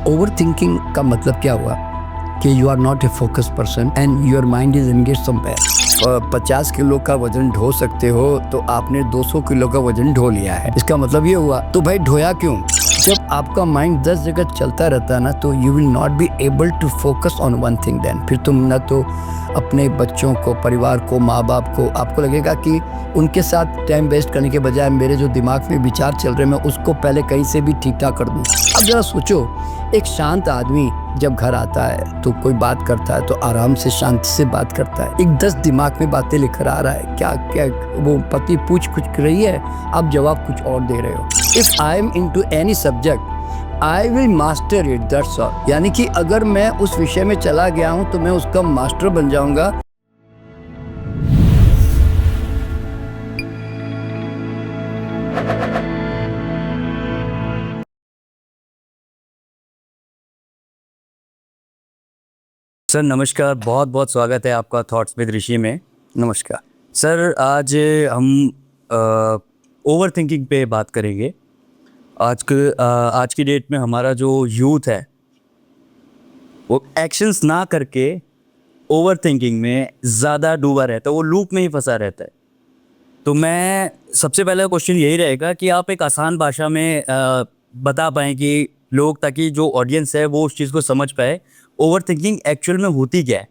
Over thinking का मतलब क्या हुआ कि you are not a focus person and your mind is engage somewhere. 50 kilo का वजन ढो सकते हो तो आपने 200 किलो का वजन ढो लिया है, इसका मतलब ये हुआ। तो भाई ढोया क्यों? जब आपका माइंड 10 जगह चलता रहता है ना, तो you will not be able to focus on one thing. Then फिर तुम ना तो अपने बच्चों को, परिवार को, माँ बाप को, आपको लगेगा कि उनके साथ टाइम वेस्ट करने के बजाय मेरे जो दिमाग में विचार चल रहे हैं मैं उसको पहले कहीं से भी ठीक ठाक कर दूँ। अब जरा सोचो, एक शांत आदमी जब घर आता है तो कोई बात करता है तो आराम से शांति से बात करता है। एक 10 दिमाग में बातें लेकर आ रहा है, क्या क्या वो पति पूछ कुछ कर रही है, आप जवाब कुछ और दे रहे हो। If I am into any subject I will master it, that's all. यानी कि अगर मैं उस विषय में चला गया हूं तो मैं उसका मास्टर बन जाऊंगा। सर नमस्कार, बहुत बहुत स्वागत है आपका थॉट्स विद ऋषि में। नमस्कार सर, आज हम ओवर थिंकिंग पे बात करेंगे। आज की डेट में हमारा जो यूथ है वो एक्शंस ना करके ओवर थिंकिंग में ज़्यादा डूबा रहता है, वो लूप में ही फंसा रहता है। तो मैं सबसे पहला क्वेश्चन यही रहेगा कि आप एक आसान भाषा में बता पाएँ कि लोग, ताकि जो ऑडियंस है वो उस चीज़ को समझ पाए, ओवर थिंकिंग एक्चुअल में होती क्या है।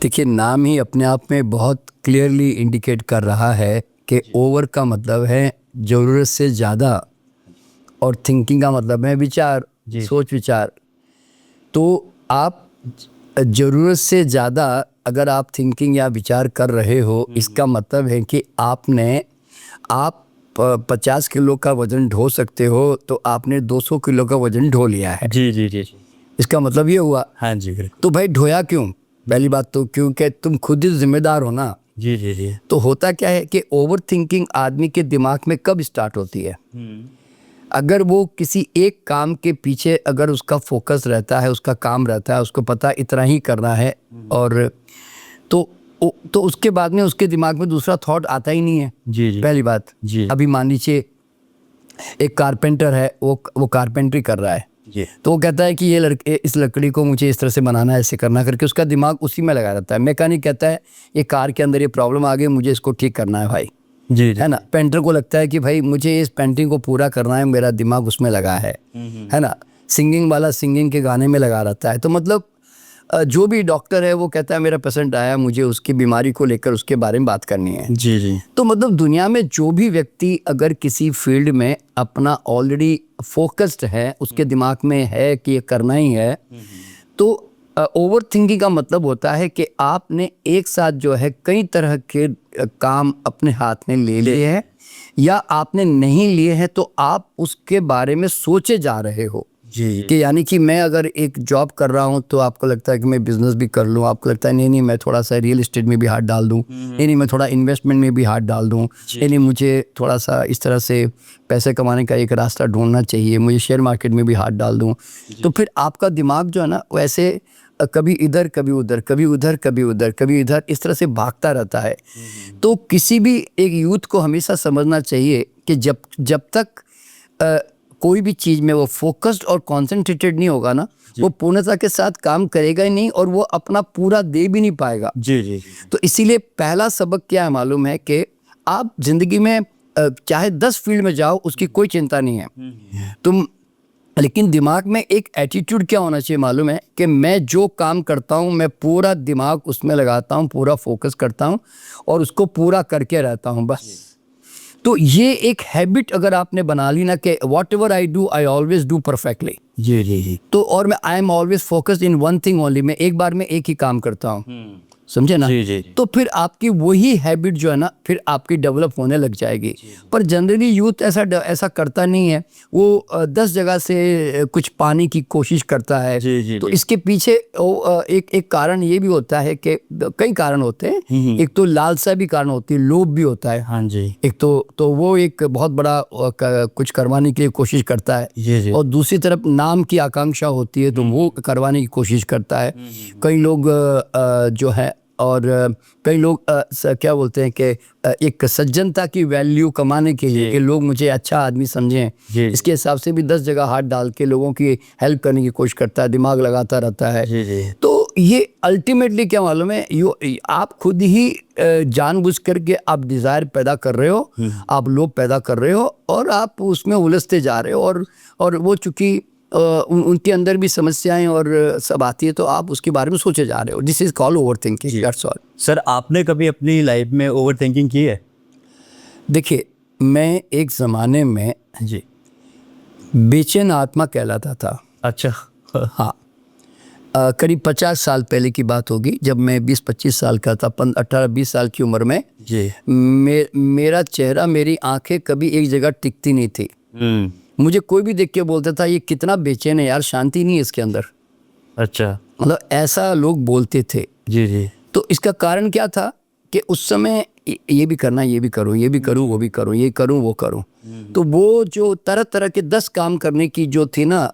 देखिए, नाम ही अपने आप में बहुत क्लियरली इंडिकेट कर रहा है कि ओवर का मतलब है ज़रूरत से ज़्यादा और थिंकिंग का मतलब है विचार, सोच विचार। तो आप ज़रूरत से ज़्यादा अगर आप थिंकिंग या विचार कर रहे हो, इसका मतलब है कि आप 50 किलो का वज़न ढो सकते हो तो आपने 200 किलो का वज़न ढो लिया है। जी जी जी। इसका मतलब ये हुआ। हाँ जी। तो भाई ढोया क्यों? पहली बात तो क्योंकि तुम खुद ही जिम्मेदार हो ना। जी जी जी। तो होता क्या है कि ओवर थिंकिंग आदमी के दिमाग में कब स्टार्ट होती है? अगर वो किसी एक काम के पीछे अगर उसका फोकस रहता है, उसका काम रहता है, उसको पता इतना ही करना है, और तो उसके बाद में उसके दिमाग में दूसरा थॉट आता ही नहीं है। जी जी। पहली बात। जी। अभी मान लीजिए एक कारपेंटर है, वो कारपेंट्री कर रहा है। जी। तो वो कहता है कि इस लकड़ी को मुझे इस तरह से बनाना है, ऐसे करना, करके उसका दिमाग उसी में लगा रहता है। मैकेनिक कहता है ये कार के अंदर ये प्रॉब्लम आ गई, मुझे इसको ठीक करना है भाई। जी है ना। पेंटर को लगता है कि भाई मुझे इस पेंटिंग को पूरा करना है, मेरा दिमाग उसमें लगा है ना। सिंगिंग वाला सिंगिंग के गाने में लगा रहता है। तो मतलब जो भी डॉक्टर है वो कहता है मेरा पेशेंट आया, मुझे उसकी बीमारी को लेकर उसके बारे में बात करनी है। जी जी। तो मतलब दुनिया में जो भी व्यक्ति अगर किसी फील्ड में अपना ऑलरेडी फोकस्ड है, उसके दिमाग में है कि ये करना ही है, तो ओवर थिंकिंग का मतलब होता है कि आपने एक साथ जो है कई तरह के काम अपने हाथ में ले लिए हैं, या आपने नहीं लिए हैं तो आप उसके बारे में सोचे जा रहे हो। जी। कि यानी कि मैं अगर एक जॉब कर रहा हूं तो आपको लगता है कि मैं बिजनेस भी कर लूं, आपको लगता है नहीं मैं थोड़ा सा रियल एस्टेट में भी हाथ डाल दूं, नहीं मैं थोड़ा इन्वेस्टमेंट में भी हाथ डाल दूं, नहीं मुझे थोड़ा सा इस तरह से पैसे कमाने का एक रास्ता ढूंढना चाहिए, मुझे शेयर मार्केट में भी हाथ डाल दूं। तो फिर आपका दिमाग जो है ना वैसे कभी इधर कभी उधर, कभी उधर कभी उधर, कभी इधर, इस तरह से भागता रहता है। तो किसी भी एक यूथ को हमेशा समझना चाहिए कि जब तक कोई भी चीज़ में वो फोकस्ड और कॉन्सेंट्रेटेड नहीं होगा ना, वो पूर्णता के साथ काम करेगा ही नहीं और वो अपना पूरा दे भी नहीं पाएगा। जी जी। तो इसीलिए पहला सबक क्या है मालूम है कि आप जिंदगी में चाहे 10 फील्ड में जाओ, उसकी कोई चिंता नहीं है तुम, लेकिन दिमाग में एक एटीट्यूड क्या होना चाहिए मालूम है कि मैं जो काम करता हूँ मैं पूरा दिमाग उसमें लगाता हूँ, पूरा फोकस करता हूँ और उसको पूरा करके रहता हूँ बस। तो ये एक हैबिट अगर आपने बना ली ना कि whatever I do I always do perfectly. जी जी जी। तो और मैं I am always focused in one thing only, मैं एक बार में एक ही काम करता हूँ, समझे ना। जी जी। तो फिर आपकी वही हैबिट जो है ना फिर आपकी डेवलप होने लग जाएगी। पर जनरली यूथ ऐसा करता नहीं है, वो 10 जगह से कुछ पाने की कोशिश करता है। जी, तो जी। इसके पीछे एक कारण ये भी होता है कि कई कारण होते हैं। एक तो लालसा भी कारण होती है, लोभ भी होता है। हाँ जी। एक तो वो एक बहुत बड़ा कुछ करवाने की कोशिश करता है। जी जी। और दूसरी तरफ नाम की आकांक्षा होती है तो वो करवाने की कोशिश करता है। कई लोग जो है और कई लोग क्या बोलते हैं कि एक सज्जनता की वैल्यू कमाने के लिए कि लोग मुझे अच्छा आदमी समझें, इसके हिसाब से भी 10 जगह हाथ डाल के लोगों की हेल्प करने की कोशिश करता है, दिमाग लगाता रहता है। तो ये अल्टीमेटली क्या मालूम है, आप खुद ही जानबूझ करके आप डिज़ायर पैदा कर रहे हो, आप लोभ पैदा कर रहे हो और आप उसमें उलझते जा रहे हो और वो चूँकि उनके अंदर भी समस्याएं और सब आती है तो आप उसके बारे में सोचे जा रहे हो। This is called over thinking, that's all. Sir आपने कभी अपनी लाइफ में ओवर थिंकिंग की है? देखिए, मैं एक ज़माने में जी। बेचैन आत्मा कहलाता था। अच्छा। हाँ, करीब 50 साल पहले की बात होगी, जब मैं 20-25 साल का था, 18-20 साल की उम्र में जी। मेरा चेहरा, मेरी आंखें कभी एक जगह टिकती नहीं थी। मुझे कोई भी देख के बोलता था ये कितना बेचैन है यार, शांति नहीं है इसके अंदर। अच्छा। मतलब ऐसा लोग बोलते थे। जी जी। तो इसका कारण क्या था कि उस समय ये भी करना, ये भी करूँ, ये भी करूँ, वो भी करूँ, ये करूँ, वो करूँ। तो वो जो तरह तरह के 10 काम करने की जो थी ना,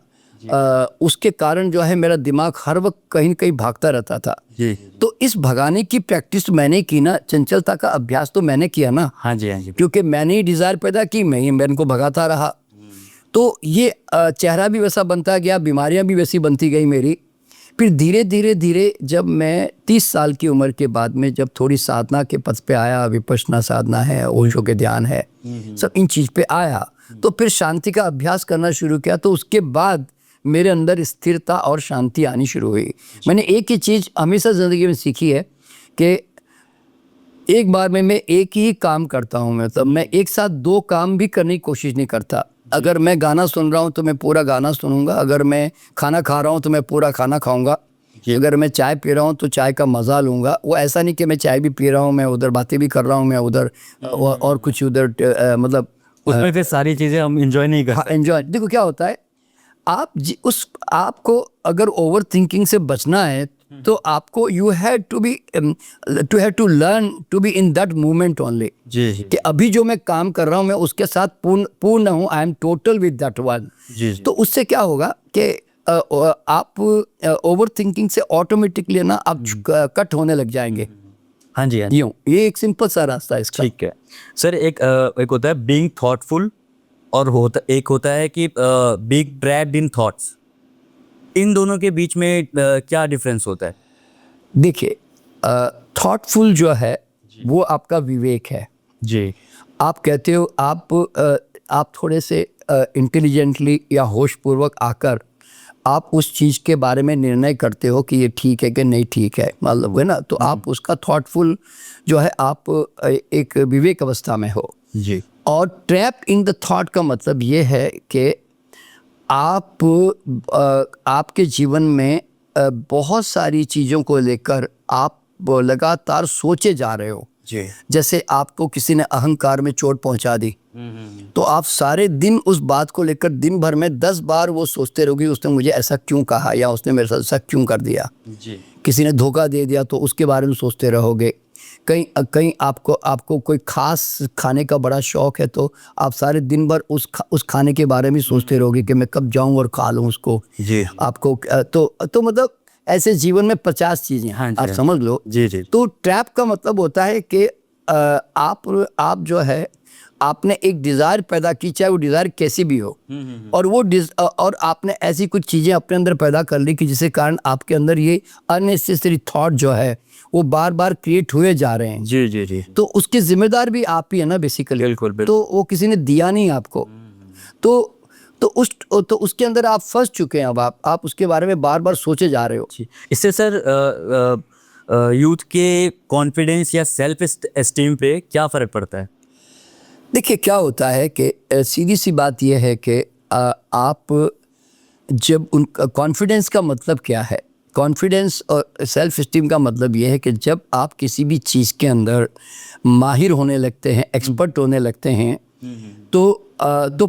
उसके कारण जो है मेरा दिमाग हर वक्त कहीं न कहीं भागता रहता था। जी। तो इस भगाने की प्रैक्टिस मैंने की ना, चंचलता का अभ्यास तो मैंने किया ना। हाँ जी, हाँ जी। क्योंकि मैंने ही डिज़ायर पैदा की, मैं इनको भगाता रहा। तो ये चेहरा भी वैसा बनता गया, बीमारियां भी वैसी बनती गई मेरी। फिर धीरे धीरे धीरे जब मैं 30 साल की उम्र के बाद में जब थोड़ी साधना के पथ पे आया, विपश्यना साधना है, ओशो के ध्यान है, सब इन चीज़ पे आया, तो फिर शांति का अभ्यास करना शुरू किया। तो उसके बाद मेरे अंदर स्थिरता और शांति आनी शुरू हुई। मैंने एक ही चीज़ हमेशा ज़िंदगी में सीखी है कि एक बार में मैं एक ही काम करता हूँ। मतलब मैं एक साथ 2 काम भी करने की कोशिश नहीं करता। अगर मैं गाना सुन रहा हूँ तो मैं पूरा गाना सुनूंगा, अगर मैं खाना खा रहा हूँ तो मैं पूरा खाना खाऊंगा, अगर मैं चाय पी रहा हूँ तो चाय का मज़ा लूँगा। वो ऐसा नहीं कि मैं चाय भी पी रहा हूँ, मैं उधर बातें भी कर रहा हूँ, मैं उधर और कुछ उधर मतलब उसमें फिर सारी चीज़ें हम एंजॉय नहीं करते। एंजॉय। देखो क्या होता है, आपको अगर ओवर थिंकिंग से बचना है तो आपको you have to learn to be in that moment only. जी जी। कि अभी जो मैं काम कर रहा हूँ मैं उसके साथ पूर्ण हूँ, I am total with that one. जी जी। तो उससे क्या होगा कि आप ओवर थिंकिंग से ऑटोमेटिकली ना आप कट होने लग जाएंगे। हाँ जी, हाँ जी। यूँ, ये एक सिंपल सा रास्ता है इसका। ठीक है सर। एक होता है बीइंग थॉटफुल और एक होता है कि बीइंग ट्रैप्ड इन थॉट्स। इन दोनों के बीच में क्या डिफरेंस होता है? देखिए, थॉटफुल जो है वो आपका विवेक है। जी। आप कहते हो आप थोड़े से इंटेलिजेंटली या होशपूर्वक आकर आप उस चीज़ के बारे में निर्णय करते हो कि ये ठीक है कि नहीं ठीक है, मतलब है ना। तो आप उसका थॉटफुल जो है आप एक विवेक अवस्था में हो। जी। और ट्रैप इन द थॉट का मतलब ये है कि आपके जीवन में बहुत सारी चीज़ों को लेकर आप लगातार सोचे जा रहे हो। जी। जैसे आपको किसी ने अहंकार में चोट पहुंचा दी, तो आप सारे दिन उस बात को लेकर दिन भर में 10 बार वो सोचते रहोगे उसने मुझे ऐसा क्यों कहा या उसने मेरे साथ ऐसा क्यों कर दिया। जी। किसी ने धोखा दे दिया तो उसके बारे में सोचते रहोगे। कहीं आपको कोई खास खाने का बड़ा शौक है तो आप सारे दिन भर उस खाने के बारे में सोचते रहोगे कि मैं कब जाऊं और खा लूं उसको। जी। आपको तो मतलब ऐसे जीवन में 50 चीज़ें हाँ जी, आप हाँ। समझ लो। जी जी। तो ट्रैप का मतलब होता है कि आप जो है आपने एक डिज़ायर पैदा की, चाहे वो डिज़ायर कैसी भी हो, और आपने ऐसी कुछ चीज़ें अपने अंदर पैदा कर ली कि जिसके कारण आपके अंदर ये अननेसेसरी थॉट जो है वो बार बार क्रिएट हुए जा रहे हैं। जी जी जी। तो उसके जिम्मेदार भी आप ही है ना बेसिकली। बिल्कुल बिल्कुल। तो वो किसी ने दिया नहीं आपको। तो उसके अंदर आप फंस चुके हैं। अब आप उसके बारे में बार बार सोचे जा रहे हो। इससे सर यूथ के कॉन्फिडेंस या सेल्फ एस्टीम पे क्या फ़र्क पड़ता है? देखिए क्या होता है कि सीधी सी बात यह है कि आप जब उनका कॉन्फिडेंस का मतलब क्या है, कॉन्फिडेंस और सेल्फ एस्टीम का मतलब यह है कि जब आप किसी भी चीज़ के अंदर माहिर होने लगते हैं, एक्सपर्ट होने लगते हैं, तो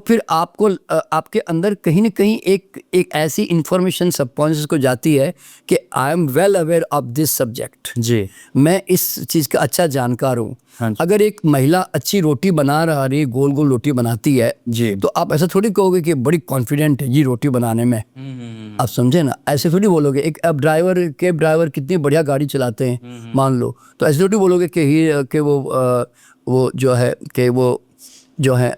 फिर आपको आपके अंदर कहीं ना कहीं एक ऐसी इंफॉर्मेशन सबकॉन्शियस को जाती है कि I am well aware of this subject. जी। मैं इस चीज़ का अच्छा जानकार हूँ। हाँ जी। अगर एक महिला अच्छी रोटी बना रही, गोल गोल रोटी बनाती है जी। तो आप ऐसा थोड़ी कहोगे कि बड़ी कॉन्फिडेंट है जी रोटी बनाने में। आप समझे ना, ऐसे थोड़ी बोलोगे। एक अब कैब ड्राइवर कितनी बढ़िया गाड़ी चलाते हैं मान लो, तो ऐसे थोड़ी बोलोगे कि वो जो है कि वो जो है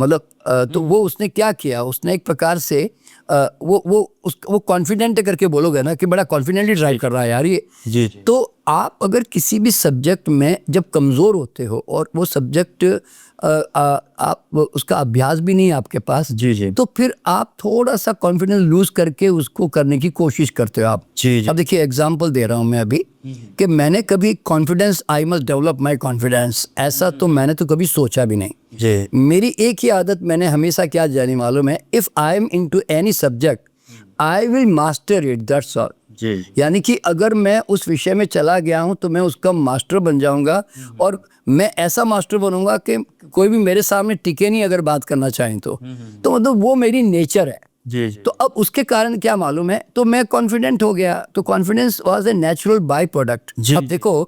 मतलब तो वो उसने क्या किया, उसने एक प्रकार से वो कॉन्फिडेंट करके बोलोगे ना कि बड़ा कॉन्फिडेंटली ड्राइव कर रहा है यार ये। जी। तो आप अगर किसी भी सब्जेक्ट में जब कमज़ोर होते हो और वो सब्जेक्ट आप उसका अभ्यास भी नहीं है आपके पास, जी। तो फिर आप थोड़ा सा कॉन्फिडेंस लूज करके उसको करने की कोशिश करते हो आप। जी। अब देखिए एग्जांपल दे रहा हूँ मैं अभी कि मैंने कभी confidence, I must develop my confidence, ऐसा तो मैंने तो कभी सोचा भी नहीं। जी। मेरी एक ही आदत मैंने हमेशा क्या जानी मालूम है, if I am into any subject I will master it, that's all. जी। यानी कि अगर मैं उस विषय में चला गया हूं तो मैं उसका मास्टर बन जाऊंगा, और मैं ऐसा मास्टर बनूंगा कि कोई भी मेरे सामने टिके नहीं अगर बात करना चाहें तो मतलब वो मेरी नेचर है। जी। तो अब उसके कारण क्या मालूम है, तो मैं कॉन्फिडेंट हो गया, तो confidence was a natural by product. अब देखो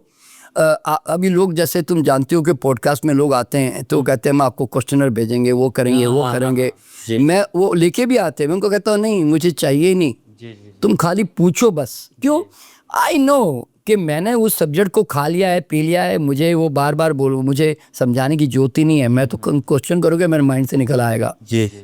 अभी लोग, जैसे तुम जानते हो कि पॉडकास्ट में लोग आते हैं तो कहते हैं हम आपको क्वेश्चनर भेजेंगे, वो करेंगे वो करेंगे, मैं वो लेके भी आते हैं, मैं उनको कहता हूँ नहीं मुझे चाहिए ही नहीं, तुम खाली पूछो बस। क्यों? आई नो कि मैंने उस सब्जेक्ट को खा लिया है, पी लिया है, मुझे वो बार बार बोलो, मुझे समझाने की जरूरत ही नहीं है, मैं तो क्वेश्चन करोगे मेरे माइंड से निकल आएगा।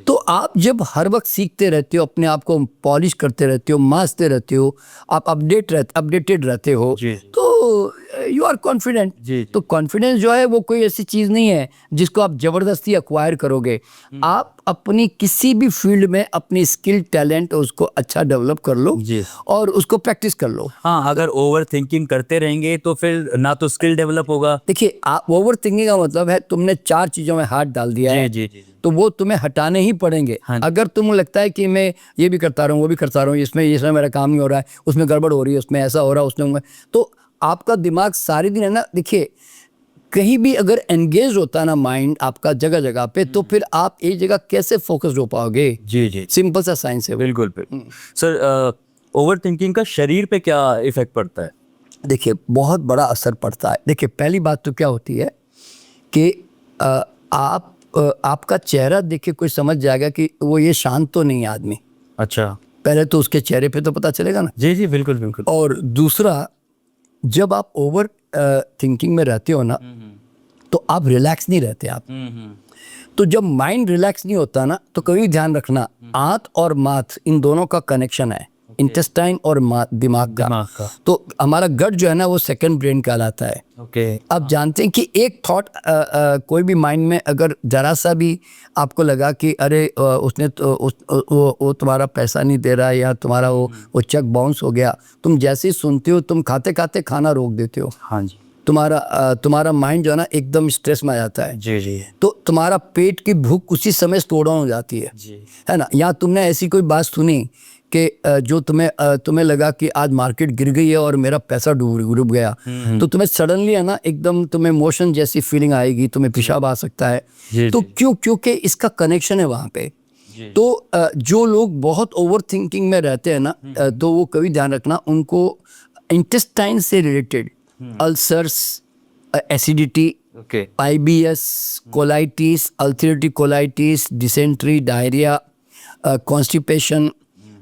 तो आप जब हर वक्त सीखते रहते हो, अपने आप को पॉलिश करते रहते हो, मांसते रहते हो, आप अपडेटेड रहते हो, तो यू आर कॉन्फिडेंट। तो कॉन्फिडेंस जो है वो कोई ऐसी चीज़ नहीं है जिसको आप ज़बरदस्ती एक्वायर करोगे। आप अपनी किसी भी फील्ड में अपनी स्किल टैलेंट उसको अच्छा डेवलप कर लो और उसको प्रैक्टिस कर लो। हाँ, अगर ओवर थिंकिंग करते रहेंगे तो फिर ना तो स्किल डेवलप होगा। देखिए आप ओवर थिंकिंग का मतलब है तुमने 4 चीज़ों में हाथ डाल दिया है, जी। तो वो तुम्हें हटाने ही पड़ेंगे। अगर तुम्हें लगता है कि मैं ये भी करता रहूँ वो भी करता रहूँ, इसमें मेरा काम नहीं हो रहा है, उसमें गड़बड़ हो रही है, उसमें ऐसा हो रहा है, उसमें, तो आपका दिमाग सारे दिन है ना, देखिए कहीं भी अगर एंगेज होता है ना माइंड आपका जगह जगह पे, तो फिर आप एक जगह कैसे फोकस्ड हो पाओगे? जी। सिंपल सा साइंस है। बिल्कुल। सर, ओवर थिंकिंग का शरीर पे क्या इफेक्ट पड़ता है? देखिए बहुत बड़ा असर पड़ता है। देखिए पहली बात तो क्या होती है कि आपका चेहरा देख के कोई समझ जाएगा कि वो ये शांत तो नहीं है आदमी। अच्छा। पहले तो उसके चेहरे पे तो पता चलेगा ना। जी बिल्कुल। और दूसरा, जब आप ओवर थिंकिंग में रहते हो ना, तो आप रिलैक्स नहीं रहते आप। तो जब माइंड रिलैक्स नहीं होता ना, तो कभी ध्यान रखना, आंत और माथ इन दोनों का कनेक्शन है, इंटेस्टाइन और दिमाग का। तो हमारा गट जो है ना वो सेकंड ब्रेन कहलाता है। अब जानते हैं कि एक थॉट कोई भी माइंड में अगर जरा सा भी आपको लगा कि अरे उसने तो वो तुम्हारा पैसा नहीं दे रहा है, या तुम्हारा वो चेक बाउंस हो गया, तुम जैसे ही सुनते हो तुम खाते खाते खाना रोक देते हो। हाँ जी। तुम्हारा माइंड जो है ना एकदम स्ट्रेस में आ जाता है। जी। तो तुम्हारा पेट की भूख उसी समय स्लो डाउन हो जाती है ना। या तुमने ऐसी कोई बात सुनी कि जो तुम्हें लगा कि आज मार्केट गिर गई है और मेरा पैसा डूब गया, तो तुम्हें सडनली है ना एकदम तुम्हें मोशन जैसी फीलिंग आएगी, तुम्हें पेशाब आ सकता है। तो क्योंकि इसका कनेक्शन है वहाँ पे। तो जो लोग बहुत ओवर थिंकिंग में रहते हैं ना, तो वो कभी ध्यान रखना, उनको इंटेस्टाइन से related ulcers, acidity, IBS, colitis, ulcerative colitis, dysentery, diarrhoea, constipation,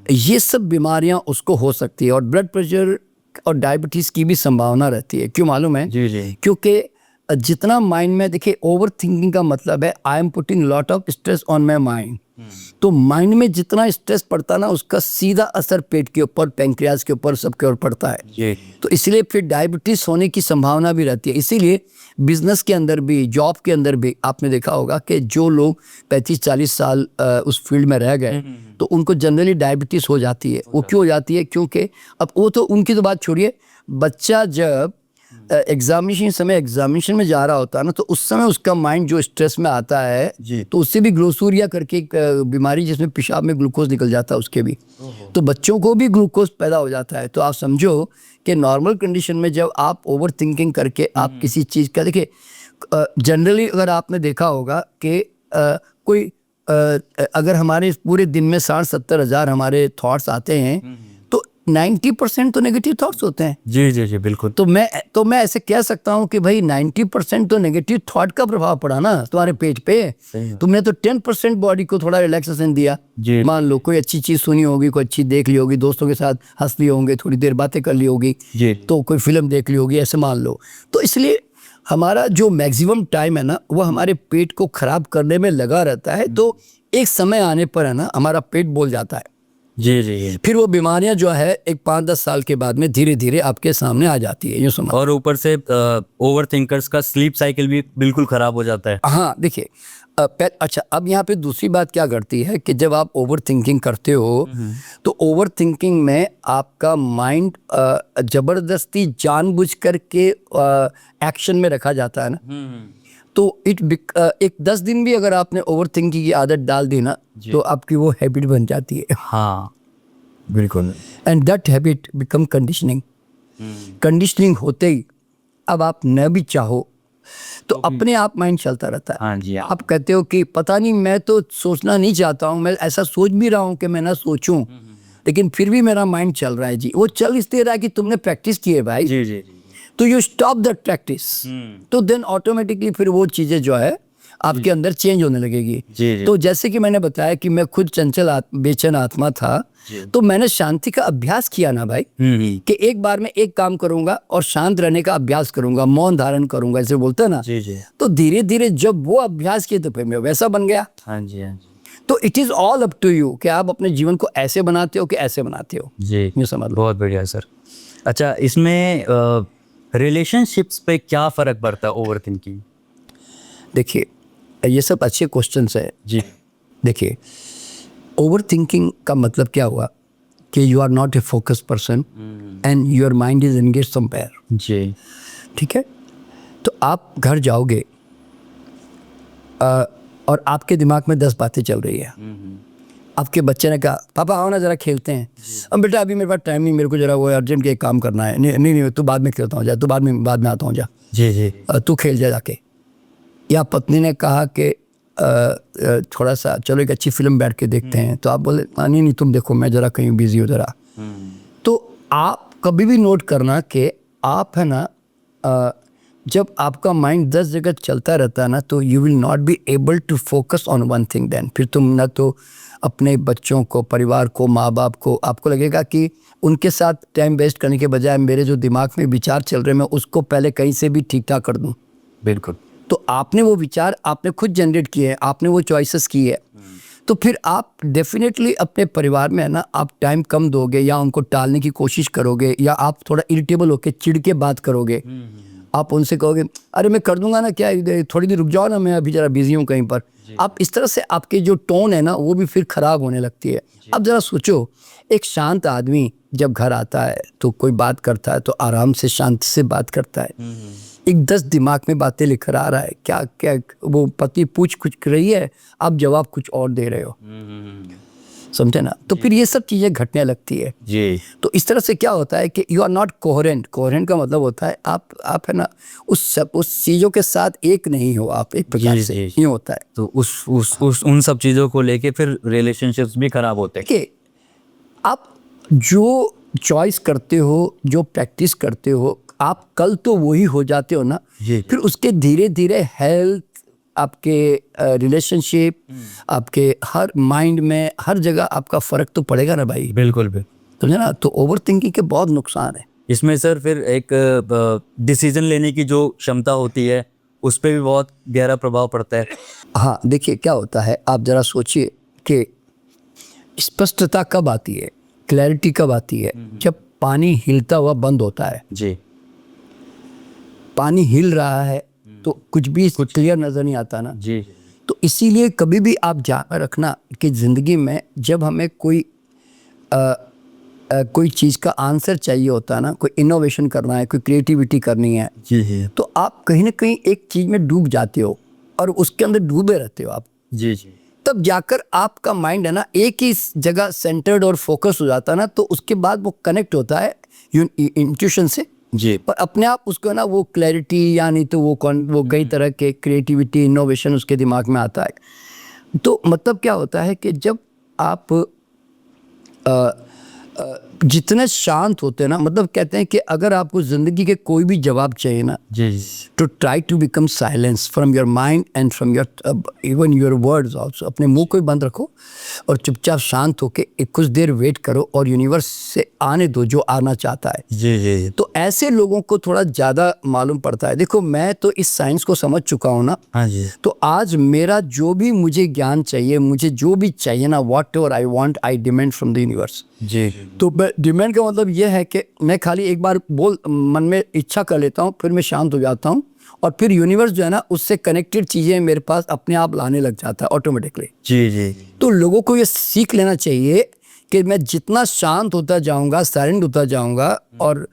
ये सब बीमारियां उसको हो सकती है। और ब्लड प्रेशर और डायबिटीज़ की भी संभावना रहती है। क्यों मालूम है? जी। क्योंकि जितना माइंड में, देखिए ओवर थिंकिंग का मतलब है I am putting lot of stress on my mind. तो माइंड में जितना स्ट्रेस पड़ता ना, उसका सीधा असर पेट के ऊपर, पैंक्रियाज के ऊपर, सबके ऊपर पड़ता है। तो इसलिए फिर डायबिटीज़ होने की संभावना भी रहती है। इसीलिए बिजनेस के अंदर भी, जॉब के अंदर भी आपने देखा होगा कि जो लोग 35-40 साल उस फील्ड में रह गए, तो उनको जनरली डायबिटीज़ हो जाती है। वो क्यों हो जाती है? क्योंकि अब वो तो उनकी तो बात छोड़िए, बच्चा जब एग्जामिनेशन में जा रहा होता है ना, तो उस समय उसका माइंड जो स्ट्रेस में आता है, तो उससे भी ग्लोसूरिया करके एक बीमारी जिसमें पेशाब में ग्लूकोज निकल जाता है, उसके भी, तो बच्चों को भी ग्लूकोज पैदा हो जाता है। तो आप समझो कि नॉर्मल कंडीशन में जब आप ओवर थिंकिंग करके आप किसी चीज़ का, देखिए जनरली अगर आपने देखा होगा कि कोई अगर हमारे पूरे दिन में 60-70 हज़ार हमारे थॉट्स आते हैं, तो 90% तो नेगेटिव थॉट्स होते हैं। जी जी जी बिल्कुल। तो मैं ऐसे कह सकता हूँ कि भाई 90% तो नेगेटिव थॉट का प्रभाव पड़ा ना तुम्हारे पेट पे। सही है। तुमने तो 10% बॉडी को थोड़ा रिलैक्सेशन दिया। जी। मान लो कोई अच्छी चीज सुनी होगी, कोई अच्छी देख ली होगी, दोस्तों के साथ हंस ली होंगे, थोड़ी देर बातें कर ली होगी, जी। तो कोई फिल्म देख ली होगी, ऐसे मान लो। तो इसलिए हमारा जो मैक्सिमम टाइम है ना वो हमारे पेट को खराब करने में लगा रहता है। तो एक समय आने पर है ना हमारा पेट बोल जाता है। जी जी। फिर वो बीमारियां जो है एक 5-10 साल के बाद में धीरे धीरे आपके सामने आ जाती है, यूँ समझ। और ऊपर से ओवर थिंकर्स का स्लीप साइकिल भी बिल्कुल खराब हो जाता है। हाँ देखिए, अच्छा अब यहाँ पे दूसरी बात क्या करती है कि जब आप ओवर थिंकिंग करते हो तो ओवर थिंकिंग में आपका माइंड जबरदस्ती जानबूझ करके एक्शन में रखा जाता है ना। तो एक 10 दिन भी अगर आपने ओवर थिंकिंग की आदत डाल दी ना तो आपकी वो हैबिट बन जाती है। हाँ बिल्कुल। And that habit become conditioning. Conditioning होते ही अब आप न भी चाहो तो अपने आप माइंड चलता रहता है। हाँ जी। आप कहते हो कि पता नहीं, मैं तो सोचना नहीं चाहता हूँ, मैं ऐसा सोच भी रहा हूँ कि मैं ना सोचूं, लेकिन फिर भी मेरा माइंड चल रहा है। जी वो चल इसलिए रहा है कि तुमने प्रैक्टिस की है भाई। जी जी जी। तो यू स्टॉप दैट प्रैक्टिस, तो देन ऑटोमेटिकली फिर वो चीजें जो है आपके अंदर चेंज होने लगेगी। जी, जी। तो जैसे कि मैंने बताया कि मैं खुद चंचल बेचैन आत्मा था, तो मैंने शांति का अभ्यास किया ना भाई, कि एक बार में एक काम करूंगा और शांत रहने का अभ्यास करूंगा, मौन धारण करूंगा, ऐसे बोलते हैं ना। जी जी। तो धीरे धीरे जब वो अभ्यास किए तो फिर मैं वैसा बन गया। हाँ जी हाँ जी। तो it is all up to you कि आप अपने जीवन को ऐसे बनाते हो कि ऐसे बनाते हो। जी ये समझ लो। बहुत बढ़िया सर। अच्छा, इसमें रिलेशनशिप्स पे क्या फ़र्क पड़ता है ओवर थिंकिंग? देखिए ये सब अच्छे क्वेश्चंस है जी। देखिए, ओवर थिंकिंग का मतलब क्या हुआ कि you are not a focus person and your mind is engage somewhere. जी। ठीक है, तो आप घर जाओगे और आपके दिमाग में 10 बातें चल रही है। आपके बच्चे ने कहा पापा आओ ना जरा खेलते हैं। अब बेटा अभी मेरे पास टाइम नहीं, मेरे को जरा वो अर्जेंट के एक काम करना है। नहीं नहीं नहीं, तू बाद में खेलता हूँ, जा तू बाद में आता हूँ, जा जी जी। तू खेल जा जाके। या पत्नी ने कहा कि थोड़ा सा चलो एक अच्छी फिल्म बैठ के देखते हैं, तो आप बोले नहीं नहीं तुम देखो, मैं जरा कहीं बिजी हो जरा। तो आप कभी भी नोट करना कि आप है ना जब आपका माइंड 10 जगह चलता रहता है ना तो you will not be able to focus on one thing. Then फिर तुम ना तो अपने बच्चों को, परिवार को, माँ बाप को, आपको लगेगा कि उनके साथ टाइम वेस्ट करने के बजाय मेरे जो दिमाग में विचार चल रहे हैं मैं उसको पहले कहीं से भी ठीक ठाक कर दूँ। बिल्कुल। तो आपने वो विचार आपने खुद जनरेट किए हैं, आपने वो चॉइसेस की है, तो फिर आप डेफिनेटली अपने परिवार में है ना आप टाइम कम दोगे या उनको टालने की कोशिश करोगे, या आप थोड़ा इरिटेबल होकर चिढ़ के बात करोगे। आप उनसे कहोगे अरे मैं कर दूंगा ना, क्या थोड़ी देर रुक जाओ ना, मैं अभी जरा बिजी हूँ कहीं पर। आप इस तरह से आपके जो टोन है ना वो भी फिर खराब होने लगती है। अब जरा सोचो, एक शांत आदमी जब घर आता है तो कोई बात करता है तो आराम से शांति से बात करता है। एक 10 दिमाग में बातें लेकर आ रहा है, क्या क्या वो पति पूछ कुछ रही है, आप जवाब कुछ और दे रहे हो, समझे ना। तो फिर ये सब चीज़ें घटने लगती है। जी। तो इस तरह से क्या होता है कि you are not coherent. Coherent का मतलब होता है आप है ना उस चीज़ों के साथ एक नहीं हो, आप एक प्रकार से ये होता है। तो उस उन सब चीज़ों को लेके फिर रिलेशनशिप्स भी खराब होते हैं। कि आप जो चॉइस करते हो, जो प्रैक्टिस करते हो, आप कल तो वही हो जाते हो ना। फिर उसके धीरे धीरे हेल्थ, आपके रिलेशनशिप, आपके हर माइंड में हर जगह आपका फर्क तो पड़ेगा ना भाई। बिल्कुल भी समझे ना। तो ओवर थिंकिंग के बहुत नुकसान है। इसमें सर फिर एक डिसीजन लेने की जो क्षमता होती है उस पर भी बहुत गहरा प्रभाव पड़ता है। हाँ देखिए क्या होता है, आप जरा सोचिए कि स्पष्टता कब आती है, क्लैरिटी कब आती है, जब पानी हिलता हुआ बंद होता है। जी। पानी हिल रहा है तो कुछ भी क्लियर नजर नहीं आता ना। जी। तो इसीलिए कभी भी आप ध्यान रखना कि ज़िंदगी में जब हमें कोई चीज़ का आंसर चाहिए होता है ना, कोई इनोवेशन करना है, कोई क्रिएटिविटी करनी है, जी तो आप कहीं ना कहीं एक चीज़ में डूब जाते हो और उसके अंदर डूबे रहते हो आप। जी जी। तब जाकर आपका माइंड है ना एक ही जगह सेंटर्ड और फोकस हो जाता है ना, तो उसके बाद वो कनेक्ट होता है इंट्यूशन से। जी। पर अपने आप उसको ना वो क्लैरिटी या नहीं तो वो कई तरह के क्रिएटिविटी, इनोवेशन उसके दिमाग में आता है। तो मतलब क्या होता है कि जब आप जितने शांत होते हैं ना, मतलब कहते हैं कि अगर आपको ज़िंदगी के कोई भी जवाब चाहिए ना, जी जी to try to become silence from your mind and from your even your words also. अपने मुंह को ही बंद रखो और चुपचाप शांत होके कुछ देर वेट करो और यूनिवर्स से आने दो जो आना चाहता है। जी जी तो ऐसे लोगों को थोड़ा ज़्यादा मालूम पड़ता है। देखो, मैं तो इस साइंस को समझ चुका हूँ ना, हाँ जी तो आज मेरा जो भी मुझे ज्ञान चाहिए, मुझे जो भी चाहिए ना, whatever I want I demand from the universe. जी तो डिमांड का मतलब यह है कि मैं खाली एक बार मन में इच्छा कर लेता हूँ, फिर मैं शांत हो जाता हूँ और फिर यूनिवर्स जो है ना, उससे कनेक्टेड चीज़ें मेरे पास अपने आप लाने लग जाता है ऑटोमेटिकली। जी जी तो लोगों को ये सीख लेना चाहिए कि मैं जितना शांत होता जाऊंगा, साइलेंट होता जाऊंगा और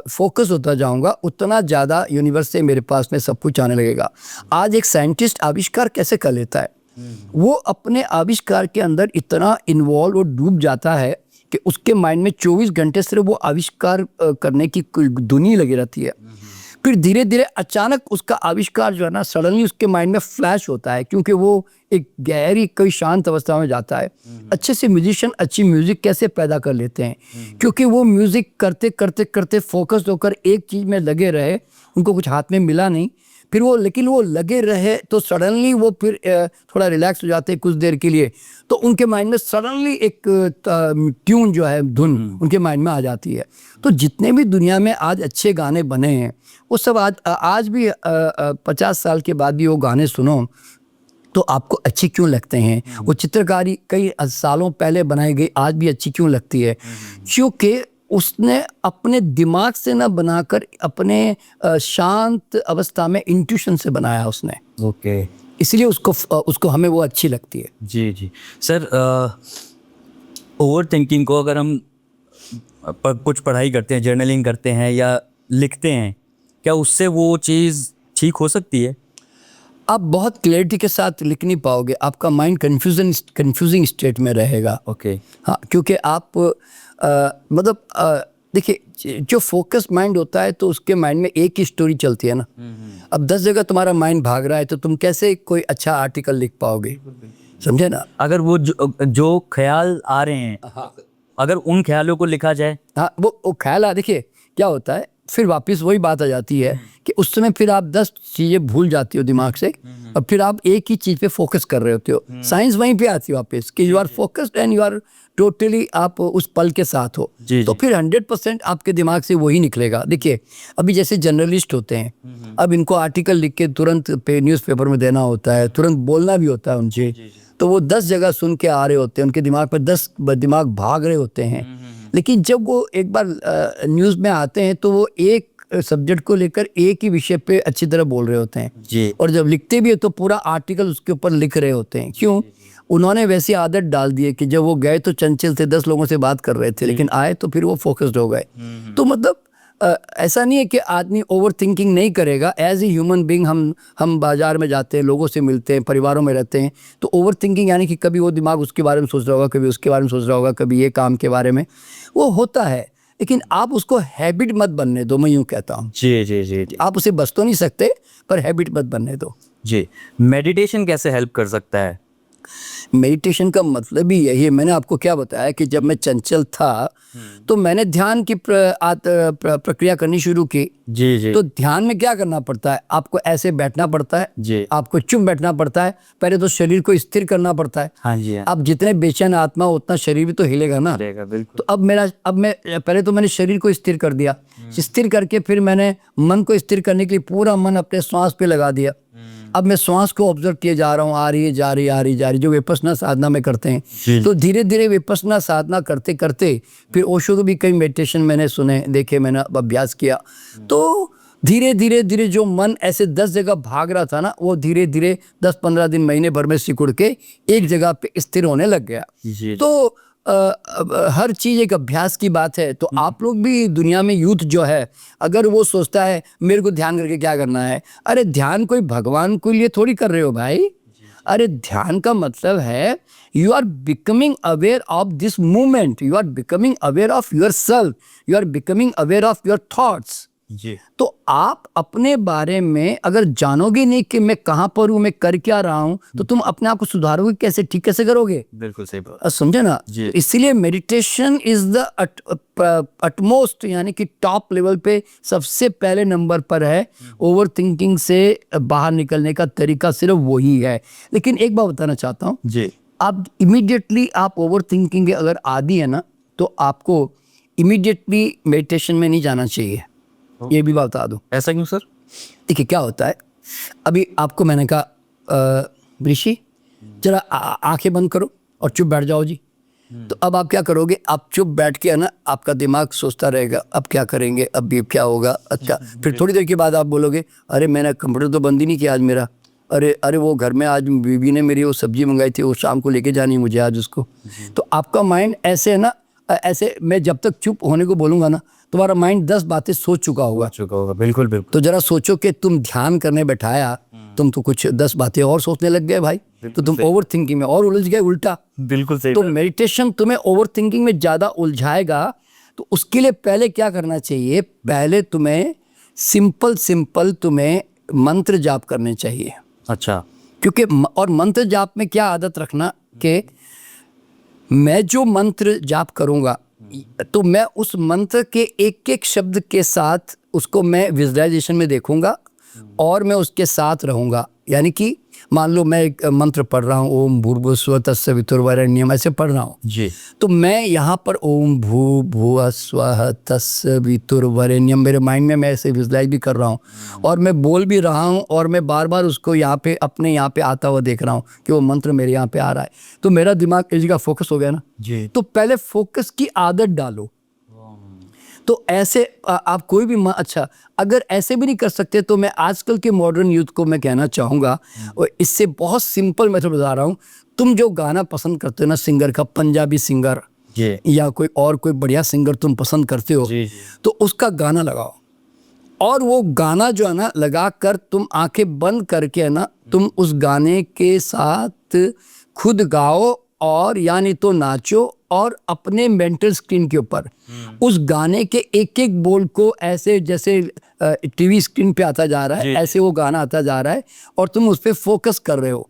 फोकस होता जाऊंगा, उतना ज़्यादा यूनिवर्स से मेरे पास में सब कुछ आने लगेगा। आज एक साइंटिस्ट आविष्कार कैसे कर लेता है, वो अपने आविष्कार के अंदर इतना इन्वॉल्व और डूब जाता है कि उसके माइंड में 24 घंटे सिर्फ वो आविष्कार करने की धुनी लगी रहती है। फिर धीरे धीरे अचानक उसका आविष्कार जो है ना, सडनली उसके माइंड में फ्लैश होता है, क्योंकि वो एक गहरी कोई शांत अवस्था में जाता है। अच्छे से म्यूजिशियन अच्छी म्यूजिक कैसे पैदा कर लेते हैं, क्योंकि वो म्यूजिक करते करते करते फोकस होकर एक चीज़ में लगे रहे, उनको कुछ हाथ में मिला नहीं, फिर वो लेकिन वो लगे रहे तो सडनली वो फिर थोड़ा रिलैक्स हो जाते हैं कुछ देर के लिए, तो उनके माइंड में सडनली एक ट्यून जो है, धुन उनके माइंड में आ जाती है। तो जितने भी दुनिया में आज अच्छे गाने बने हैं, वो सब आज भी 50 साल के बाद भी वो गाने सुनो तो आपको अच्छे क्यों लगते हैं। वो चित्रकारी कई सालों पहले बनाई गई आज भी अच्छी क्यों लगती है, क्योंकि उसने अपने दिमाग से ना बनाकर अपने शांत अवस्था में इंट्यूशन से बनाया उसने। ओके इसलिए उसको हमें वो अच्छी लगती है। जी जी सर, ओवर थिंकिंग को अगर हम कुछ पढ़ाई करते हैं, जर्नलिंग करते हैं या लिखते हैं, क्या उससे वो चीज़ ठीक हो सकती है? आप बहुत क्लैरिटी के साथ लिख नहीं पाओगे, आपका माइंड कंफ्यूजिंग स्टेट में रहेगा। ओके हाँ, क्योंकि आप मतलब देखिए, जो फोकस माइंड होता है तो उसके माइंड में एक ही स्टोरी चलती है ना। अब 10 जगह तुम्हारा माइंड भाग रहा है तो तुम कैसे कोई अच्छा आर्टिकल लिख पाओगे, समझे ना। अगर वो जो ख्याल आ रहे हैं, अगर उन ख्यालों को लिखा जाए, हाँ, वो ख्याल देखिए क्या होता है, फिर वापस वही बात आ जाती है कि उस समय फिर आप 10 चीज़ें भूल जाती हो दिमाग से और फिर आप एक ही चीज़ पे फोकस कर रहे होते हो। साइंस वहीं पे आती है वापस कि you are focused and you are totally, आप उस पल के साथ हो। तो फिर 100% आपके दिमाग से वही निकलेगा। देखिए, अभी जैसे जर्नलिस्ट होते हैं, अब इनको आर्टिकल लिख के तुरंत न्यूज़पेपर में देना होता है, तुरंत बोलना भी होता है उनसे, तो वो 10 जगह सुन के आ रहे होते हैं, उनके दिमाग पर 10 दिमाग भाग रहे होते हैं। लेकिन जब वो एक बार न्यूज़ में आते हैं तो वो एक सब्जेक्ट को लेकर एक ही विषय पे अच्छी तरह बोल रहे होते हैं जी। और जब लिखते भी है तो पूरा आर्टिकल उसके ऊपर लिख रहे होते हैं। क्यों? उन्होंने वैसी आदत डाल दी है कि जब वो गए तो चंचल थे, 10 लोगों से बात कर रहे थे, लेकिन आए तो फिर वो फोकस्ड हो गए। तो मतलब ऐसा नहीं है कि आदमी ओवर थिंकिंग नहीं करेगा। एज ए ह्यूमन बीइंग हम बाजार में जाते हैं, लोगों से मिलते हैं, परिवारों में रहते हैं, तो ओवर थिंकिंग यानी कि कभी वो दिमाग उसके बारे में सोच रहा होगा, कभी उसके बारे में सोच रहा होगा, कभी ये काम के बारे में, वो होता है। लेकिन आप उसको हैबिट मत बनने दो, मैं यूँ कहता हूँ। जी जी जी जी। आप उसे बच तो नहीं सकते, पर हैबिट मत बनने दो। जी, मेडिटेशन कैसे हेल्प कर सकता है? मेडिटेशन का मतलब ही यही है, मैंने आपको क्या बताया कि जब मैं चंचल था तो मैंने ध्यान की प्रक्रिया करनी शुरू की। जी जी। तो ध्यान में क्या करना पड़ता है, आपको ऐसे बैठना पड़ता है जी। आपको चुप बैठना पड़ता है, पहले तो शरीर को स्थिर करना पड़ता है। हाँ जी, हाँ। आप जितने बेचैन आत्मा हो उतना शरीर भी तो हिलेगा ना। बिल्कुल। तो अब मैं पहले तो मैंने शरीर को स्थिर कर दिया, स्थिर करके फिर मैंने मन को स्थिर करने के लिए पूरा मन अपने श्वास पे लगा दिया। अब मैं श्वास को ऑब्जर्व किए जा रहा हूँ, आ रही है, जा रही है, आ रही जा रही, जो विपश्यना साधना में करते हैं। तो धीरे धीरे विपश्यना साधना करते करते फिर ओशो को भी कई मेडिटेशन मैंने सुने, देखे, मैंने अभ्यास किया। तो धीरे धीरे धीरे जो मन ऐसे 10 जगह भाग रहा था ना, वो धीरे धीरे 10-15 दिन, महीने भर में सिकुड़ के एक जगह पे स्थिर होने लग गया। तो हर चीज़ एक अभ्यास की बात है। तो आप लोग भी दुनिया में यूथ जो है, अगर वो सोचता है मेरे को ध्यान करके क्या करना है, अरे ध्यान कोई भगवान के लिए थोड़ी कर रहे हो भाई। अरे ध्यान का मतलब है you are becoming aware of this moment, you are becoming aware of yourself, you are becoming aware of your thoughts. जी तो आप अपने बारे में अगर जानोगे नहीं कि मैं कहाँ पर हूँ, मैं कर क्या रहा हूँ, तो तुम अपने आप को सुधारोगे कैसे, ठीक कैसे करोगे? बिल्कुल सही बात। समझे ना? जी। तो इसीलिए मेडिटेशन इज द अटमोस्ट, यानी कि टॉप लेवल पे सबसे पहले नंबर पर है। ओवर थिंकिंग से बाहर निकलने का तरीका सिर्फ वही है। लेकिन एक बात बताना चाहता हूँ, जी आप इमीडिएटली आप ओवर थिंकिंग के अगर आदी है ना, तो आपको इमीडिएटली मेडिटेशन में नहीं जाना चाहिए। ये भी बात बता दूं। ऐसा क्यों सर? देखिए क्या होता है, अभी आपको मैंने कहा ऋषि जरा आंखें बंद करो और चुप बैठ जाओ जी। तो अब आप क्या करोगे, आप चुप बैठ के है ना, आपका दिमाग सोचता रहेगा अब क्या करेंगे, अब ये क्या होगा। अच्छा, फिर थोड़ी देर के बाद आप बोलोगे अरे मैंने कंप्यूटर तो बंद ही नहीं किया आज मेरा, अरे अरे वो घर में आज बीवी ने मेरी वो सब्जी मंगाई थी, वो शाम को लेके जानी है मुझे आज उसको। तो आपका माइंड ऐसे है ना, ऐसे मैं जब तक चुप होने को बोलूँगा ना, तुम्हारा माइंड 10 बातें सोच चुका होगा। बिल्कुल बिल्कुल। तो जरा सोचो कि तुम ध्यान करने बैठाया, तुम तो कुछ 10 बातें और सोचने लग गए भाई, तो तुम ओवर थिंकिंग में और उलझ गए उल्टा। बिल्कुल सही तो बात। मेडिटेशन तुम्हें ओवर थिंकिंग में ज़्यादा उलझाएगा। तो उसके लिए पहले क्या करना चाहिए, पहले तुम्हें सिंपल तुम्हें मंत्र जाप करने चाहिए। अच्छा। क्योंकि और मंत्र जाप में क्या आदत रखना कि मैं जो मंत्र जाप करूँगा तो मैं उस मंत्र के एक एक शब्द के साथ उसको मैं विजुअलाइजेशन में देखूंगा और मैं उसके साथ रहूंगा। यानी कि मान लो मैं एक मंत्र पढ़ रहा हूँ, ओम भूर्भुवस्सुवः तत्सवितुर्वरेण्यम, ऐसे पढ़ रहा हूँ जी। तो मैं यहाँ पर ओम भूर्भुवस्सुवः तत्सवितुर्वरेण्यम मेरे माइंड में मैं ऐसे विजुअलाइज भी कर रहा हूँ और मैं बोल भी रहा हूँ और मैं बार बार उसको यहाँ पे अपने यहाँ पे आता हुआ देख रहा हूँ कि वो मंत्र मेरे यहाँ पे आ रहा है। तो मेरा दिमाग इस जगह फोकस हो गया ना। जी। तो पहले फोकस की आदत डालो। तो ऐसे आप कोई भी अच्छा, अगर ऐसे भी नहीं कर सकते तो मैं आजकल के मॉडर्न यूथ को मैं कहना चाहूँगा, और इससे बहुत सिंपल मेथड बता रहा हूँ, तुम जो गाना पसंद करते हो ना सिंगर का, पंजाबी सिंगर या कोई और कोई बढ़िया सिंगर तुम पसंद करते हो, तो उसका गाना लगाओ और वो गाना जो है ना लगा कर तुम आंखें बंद करके है ना, तुम उस गाने के साथ खुद गाओ और यानी तो नाचो और अपने मेंटल स्क्रीन के ऊपर उस गाने के एक एक बोल को ऐसे जैसे टीवी स्क्रीन पे आता जा रहा है ऐसे वो गाना आता जा रहा है और तुम उस पर फोकस कर रहे हो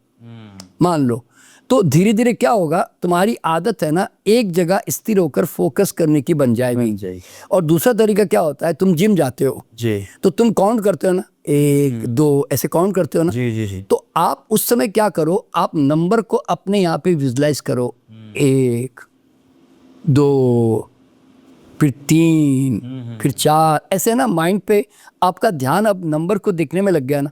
मान लो। तो धीरे धीरे क्या होगा, तुम्हारी आदत है ना एक जगह स्थिर होकर फोकस करने की बन जाएगी। और दूसरा तरीका क्या होता है, तुम जिम जाते हो जी, तो तुम काउंट करते हो ना, 1 2 ऐसे काउंट करते हो ना। जी। तो आप उस समय क्या करो, आप नंबर को अपने यहाँ पे विजुलाइज करो, 1 2 फिर 3 फिर 4, ऐसे ना माइंड पे आपका ध्यान अब नंबर को देखने में लग गया ना।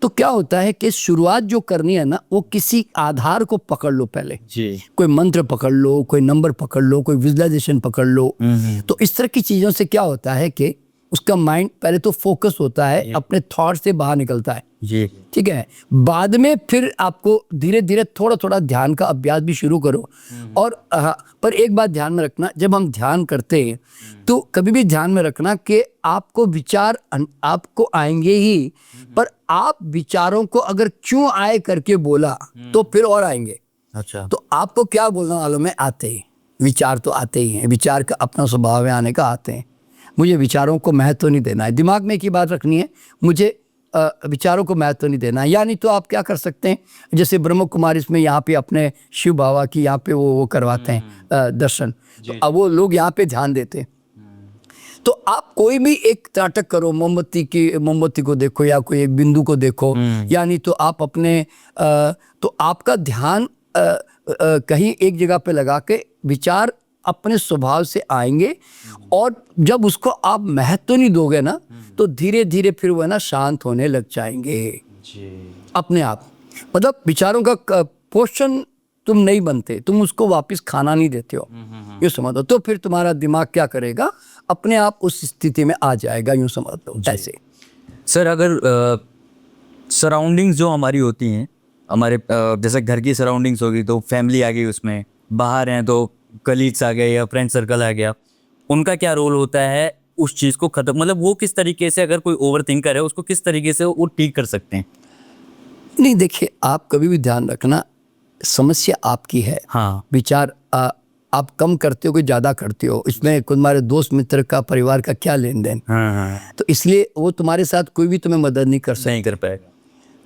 तो क्या होता है कि शुरुआत जो करनी है ना वो किसी आधार को पकड़ लो पहले जी, कोई मंत्र पकड़ लो, कोई नंबर पकड़ लो, कोई विजुअलाइजेशन पकड़ लो। तो इस तरह की चीजों से क्या होता है कि उसका माइंड पहले तो फोकस होता है, अपने थॉट से बाहर निकलता है जी, ठीक है। बाद में फिर आपको धीरे धीरे थोड़ा थोड़ा ध्यान का अभ्यास भी शुरू करो। और पर एक बात ध्यान में रखना, जब हम ध्यान करते हैं तो कभी भी ध्यान में रखना कि आपको विचार आपको आएंगे ही, पर आप विचारों को अगर क्यों आए करके बोला तो फिर और आएंगे। अच्छा, तो आपको क्या बोलना मालूम है, आते ही विचार तो आते ही हैं, विचार का अपना स्वभाव है आने का, आते हैं। मुझे विचारों को महत्व नहीं देना है, दिमाग में एक ही बात रखनी है, मुझे विचारों को महत्व नहीं देना है। यानी तो आप क्या कर सकते हैं, जैसे ब्रह्म कुमारी में यहाँ पे अपने शिव बाबा की यहाँ पे वो करवाते हैं दर्शन, तो अब वो लोग यहाँ पे ध्यान देते हैं। तो आप कोई भी एक नाटक करो, मोमबत्ती को देखो या कोई एक बिंदु को देखो, यानी तो आप अपने तो आपका ध्यान कहीं एक जगह पे लगा के विचार अपने स्वभाव से आएंगे और जब उसको आप महत्व नहीं दोगे ना तो धीरे धीरे फिर वो ना शांत होने लग जाएंगे अपने आप। मतलब विचारों का पोषण तुम नहीं बनते, तुम उसको वापस खाना नहीं देते हो, यूँ समझ लो। तो फिर तुम्हारा दिमाग क्या करेगा, अपने आप उस स्थिति में आ जाएगा, यूँ समझ लो। ऐसे सर अगर सराउंडिंग्स जो हमारी होती हैं, हमारे जैसे घर की सराउंडिंग्स होगी तो फैमिली आ गई, उसमें बाहर हैं तो कलीग्स आ गए या फ्रेंड सर्कल आ गया, उनका क्या रोल होता है उस चीज़ को ख़त्म, मतलब वो किस तरीके से, अगर कोई ओवर थिंकर है उसको किस तरीके से वो ठीक कर सकते हैं? नहीं देखिए, आप कभी भी ध्यान रखना, समस्या आपकी है। हाँ, विचार आप कम करते हो कि ज़्यादा करते हो, इसमें तुम्हारे दोस्त मित्र का परिवार का क्या लेन देन। हाँ, तो इसलिए वो तुम्हारे साथ कोई भी तुम्हें मदद नहीं कर सकता। नहीं कर पाएगा।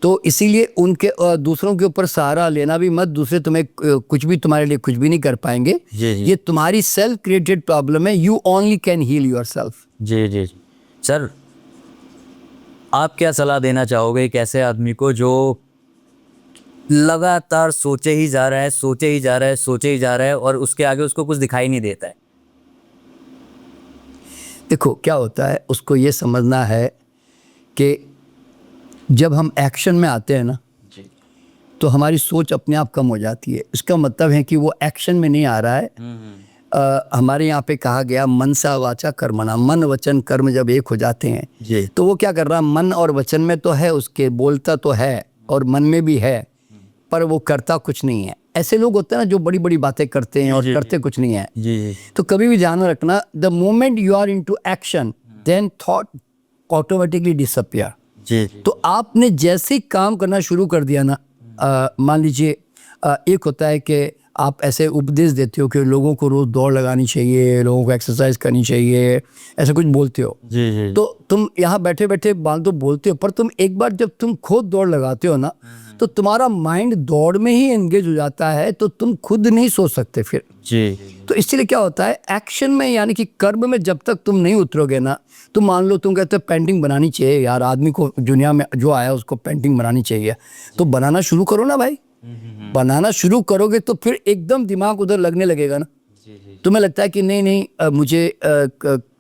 तो इसीलिए उनके दूसरों के ऊपर सहारा लेना भी मत। दूसरे तुम्हें कुछ भी तुम्हारे लिए कुछ भी नहीं कर पाएंगे। जी। ये तुम्हारी सेल्फ क्रिएटेड प्रॉब्लम है। You only can heal yourself. जी। सर, आप क्या सलाह देना चाहोगे एक ऐसे आदमी को जो लगातार सोचे ही जा रहा है और उसके आगे उसको कुछ दिखाई नहीं देता है? देखो क्या होता है, उसको ये समझना है कि जब हम एक्शन में आते हैं ना जी। तो हमारी सोच अपने आप कम हो जाती है। इसका मतलब है कि वो एक्शन में नहीं आ रहा है। हमारे यहाँ पे कहा गया मनसा वाचा कर्मणा, मन वचन कर्म जब एक हो जाते हैं जी। तो वो क्या कर रहा है, मन और वचन में तो है, उसके बोलता तो है और मन में भी है, पर वो करता कुछ नहीं है। ऐसे लोग होते हैं ना जो बड़ी बड़ी बातें करते हैं और करते कुछ नहीं है। जी। तो कभी भी ध्यान रखना, the moment you are into action then thought automatically disappear. जी। तो आपने जैसे ही काम करना शुरू कर दिया ना, मान लीजिए एक होता है कि आप ऐसे उपदेश देते हो कि लोगों को रोज़ दौड़ लगानी चाहिए, लोगों को एक्सरसाइज करनी चाहिए, ऐसा कुछ बोलते हो। जी। तो तुम यहाँ बैठे बैठे मान तो बोलते हो, पर तुम एक बार जब तुम खुद दौड़ लगाते हो ना तो तुम्हारा माइंड दौड़ में ही एंगेज हो जाता है, तो तुम खुद नहीं सोच सकते फिर। जी। तो इसलिए क्या होता है, एक्शन में यानी कि कर्म में जब तक तुम नहीं उतरोगे ना, तो मान लो तुम कहते हो पेंटिंग बनानी चाहिए यार, आदमी को दुनिया में जो आया उसको पेंटिंग बनानी चाहिए, तो बनाना शुरू करो ना भाई। बनाना शुरू करोगे तो फिर एकदम दिमाग उधर लगने लगेगा ना। तुम्हें लगता है कि नहीं मुझे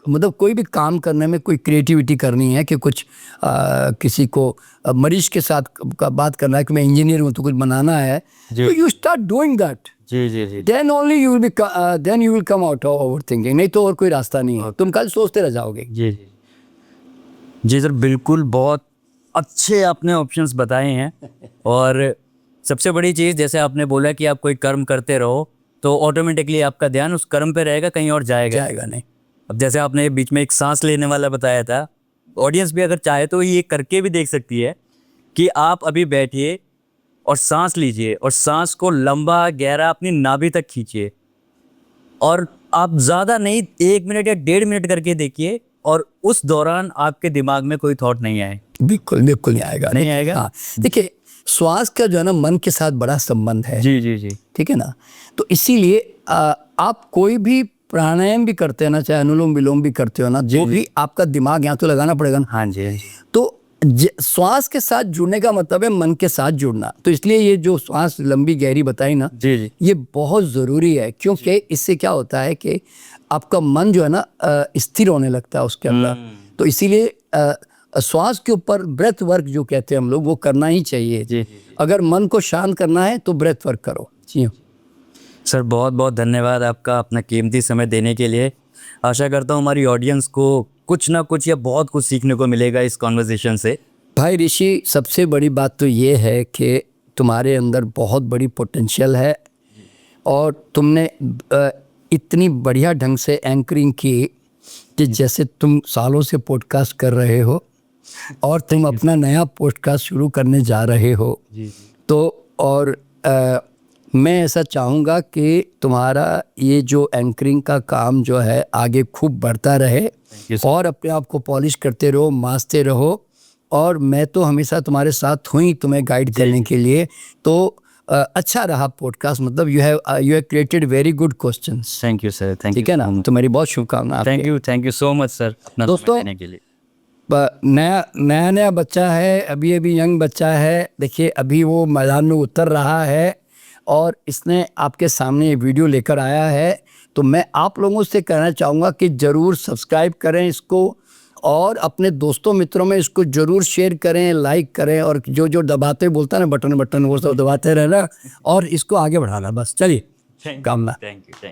मतलब कोई भी काम करने में कोई क्रिएटिविटी करनी है कि कुछ किसी को मरीज के साथ का बात करना है कि मैं इंजीनियर हूँ तो कुछ बनाना है, तो यू स्टार्ट डूइंग दैट, जी। Then only you will be then you will come out of overthinking. नहीं तो और कोई रास्ता नहीं है, तुम कल सोचते रह जाओगे। जी सर, बिल्कुल बहुत अच्छे आपने ऑप्शंस बताए हैं। और सबसे बड़ी चीज़, जैसे आपने बोला कि आप कोई कर्म करते रहो तो ऑटोमेटिकली आपका ध्यान उस कर्म पे रहेगा, कहीं और जाएगा नहीं। अब जैसे आपने बीच में एक सांस लेने वाला बताया था, ऑडियंस भी अगर चाहे तो ये करके भी देख सकती है कि आप अभी बैठिए और सांस लीजिए और सांस को लंबा गहरा अपनी नाभि तक खींचिए और आप ज़्यादा नहीं 1 मिनट या 1.5 मिनट करके देखिए और उस दौरान आपके दिमाग में कोई थॉट नहीं आए। बिल्कुल नहीं आएगा। नहीं आएगा। हाँ, देखिए श्वास का जो है ना मन के साथ बड़ा संबंध है। जी। ठीक है ना। तो इसीलिए आप कोई भी प्राणायाम भी करते हैं ना, चाहे अनुलोम विलोम भी करते हो ना, जो भी आपका दिमाग यहाँ तो लगाना पड़ेगा ना। हाँ जी। तो श्वास के साथ जुड़ने का मतलब है मन के साथ जुड़ना। तो इसलिए ये जो श्वास लंबी गहरी बताई ना, जी। ये बहुत ज़रूरी है, क्योंकि इससे क्या होता है कि आपका मन जो है ना स्थिर होने लगता है उसके अंदर। तो इसीलिए श्वास के ऊपर ब्रेथ वर्क जो कहते हैं हम लोग, वो करना ही चाहिए। जी। अगर मन को शांत करना है तो ब्रेथ वर्क करो। जी सर, बहुत बहुत धन्यवाद आपका अपना कीमती समय देने के लिए। आशा करता हूँ हमारी ऑडियंस को कुछ ना कुछ या बहुत कुछ सीखने को मिलेगा इस कॉन्वर्सेशन से। भाई ऋषि, सबसे बड़ी बात तो ये है कि तुम्हारे अंदर बहुत बड़ी पोटेंशियल है और तुमने इतनी बढ़िया ढंग से एंकरिंग की कि जैसे तुम सालों से पॉडकास्ट कर रहे हो और तुम अपना नया पॉडकास्ट शुरू करने जा रहे हो। तो और मैं ऐसा चाहूँगा कि तुम्हारा ये जो एंकरिंग का काम जो है आगे खूब बढ़ता रहे और अपने आप को पॉलिश करते रहो, मांजते रहो। और मैं तो हमेशा तुम्हारे साथ हूँ ही तुम्हें गाइड करने के लिए। तो अच्छा रहा पॉडकास्ट, मतलब you have created very good questions. Thank you sir. Thank you. ठीक है ना, तो मेरी बहुत शुभकामनाएं। Thank you so much sir दोस्तों, के लिए। नया बच्चा है, अभी यंग बच्चा है। देखिए अभी वो मैदान में उतर रहा है और इसने आपके सामने ये वीडियो लेकर आया है। तो मैं आप लोगों से कहना चाहूँगा कि ज़रूर सब्सक्राइब करें इसको और अपने दोस्तों मित्रों में इसको ज़रूर शेयर करें, लाइक करें और जो दबाते बोलता है ना बटन वो सब दबाते रहना और इसको आगे बढ़ाना। बस चलिए, कामना। Thank you.